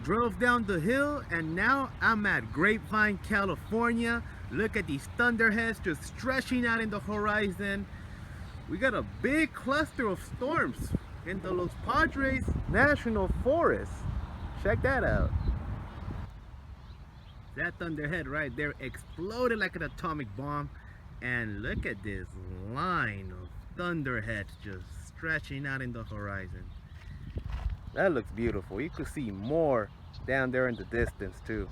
Drove down the hill and now I'm at Grapevine, California. Look at these thunderheads just stretching out in the horizon. We got a big cluster of storms in the Los Padres National Forest. Check that out. That thunderhead right there exploded like an atomic bomb. And look at this line of thunderheads just stretching out in the horizon. That looks beautiful. You could see more down there in the distance too.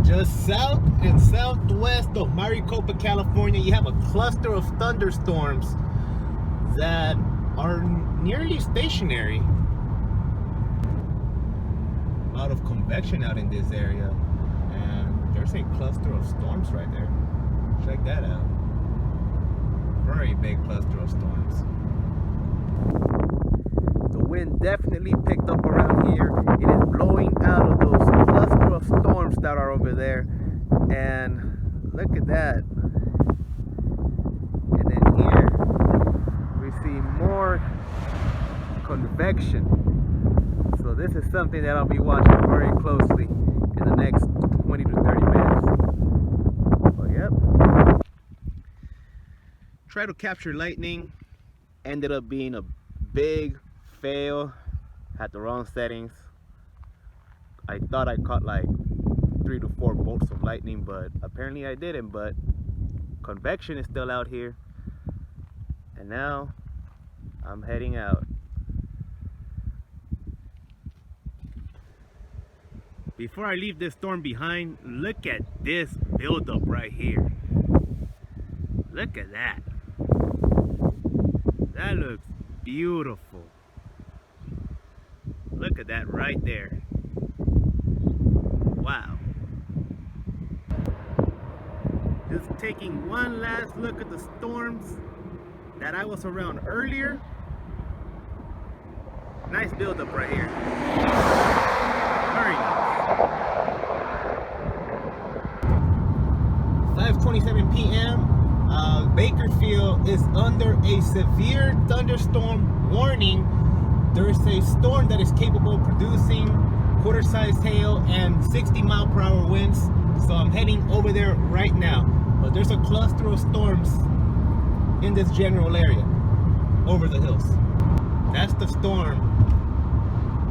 Just south and southwest of Maricopa, California, you have a cluster of thunderstorms that are nearly stationary. A lot of convection out in this area, and there's a cluster of storms right there. Check that out. Very big cluster of storms. The wind definitely picked up around here. It is blowing out of those cluster of storms that are over there. And look at that. And then here we see more convection. So this is something that I'll be watching very closely in the next 20 to 30 minutes. Oh, yep. Try to capture lightning. Ended up being a big fail. Had the wrong settings. I thought I caught like 3 to 4 bolts of lightning, but apparently I didn't. But convection is still out here. And now I'm heading out. Before I leave this storm behind, look at this buildup right here. Look at that. That looks beautiful. Look at that right there. Wow. Just taking one last look at the storms that I was around earlier. Nice buildup right here. Very nice. 5:27 p.m. Bakersfield is under a severe thunderstorm warning. There is a storm that is capable of producing quarter-sized hail and 60-mile-per-hour winds. So I'm heading over there right now. But there's a cluster of storms in this general area over the hills. That's the storm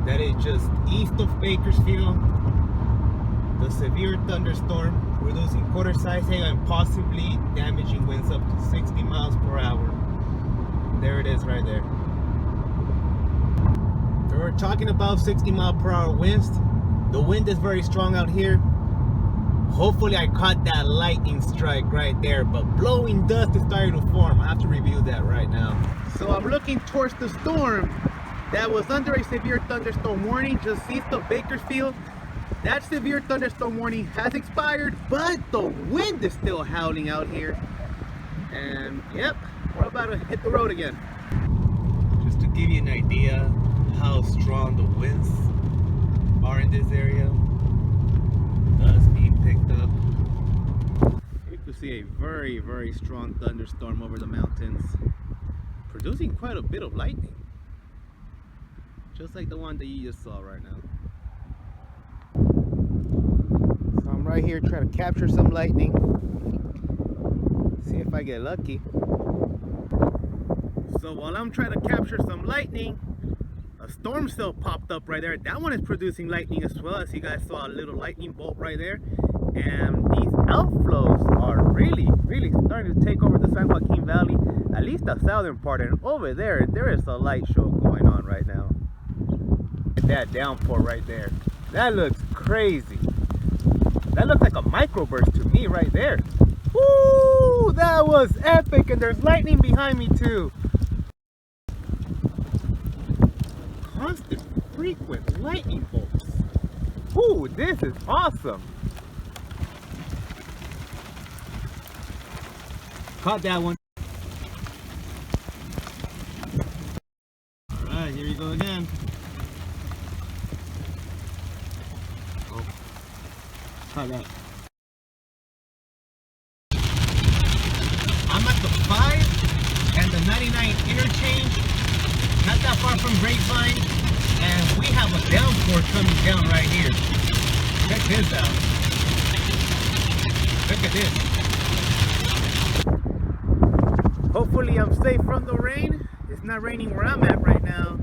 that is just east of Bakersfield. The severe thunderstorm producing quarter-sized hail and possibly damaging winds up to 60 miles per hour. There it is right there. So we're talking about 60-mile-per-hour winds. The wind is very strong out here. Hopefully I caught that lightning strike right there, but blowing dust is starting to form. I have to review that right now. So I'm looking towards the storm that was under a severe thunderstorm warning just east of Bakersfield. That severe thunderstorm warning has expired, but the wind is still howling out here. And yep, we're about to hit the road again. Just to give you an idea how strong the winds are in this area. Dust being picked up. You can see a very, very strong thunderstorm over the mountains, producing quite a bit of lightning. Just like the one that you just saw right now. So I'm right here trying to capture some lightning. See if I get lucky. So while I'm trying to capture some lightning, a storm cell popped up right there. That one is producing lightning as well. As you guys saw, a little lightning bolt right there. And these outflows are really, really starting to take over the San Joaquin Valley, at least the southern part. And over there, there is a light show going on right now. That downpour right there. That looks crazy. That looks like a microburst to me right there. Woo! That was epic, and there's lightning behind me too. Constant, frequent lightning bolts. Ooh, this is awesome. Caught that one. Alright, here you go again. Oh, caught that. I'm at the 5 and the 99 interchange, not that far from Grapevine, And we have a downpour coming down right here. Check this out. Look at this. Hopefully I'm safe from the rain. It's not raining where I'm at right now.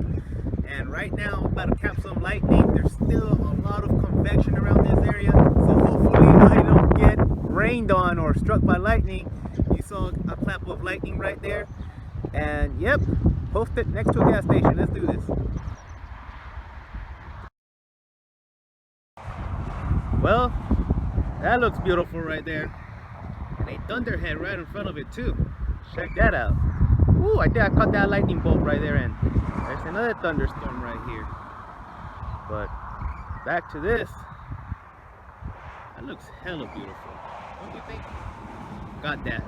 And right now I'm about to catch some lightning. There's still a lot of convection around this area. So hopefully I don't get rained on or struck by lightning. You saw a clap of lightning right there. And yep, posted next to a gas station. Let's do this. Well, that looks beautiful right there. And a thunderhead right in front of it too. Check that out. Ooh, I think I caught that lightning bolt right there, and there's another thunderstorm right here. But back to this. That looks hella beautiful. Don't you think? Got that.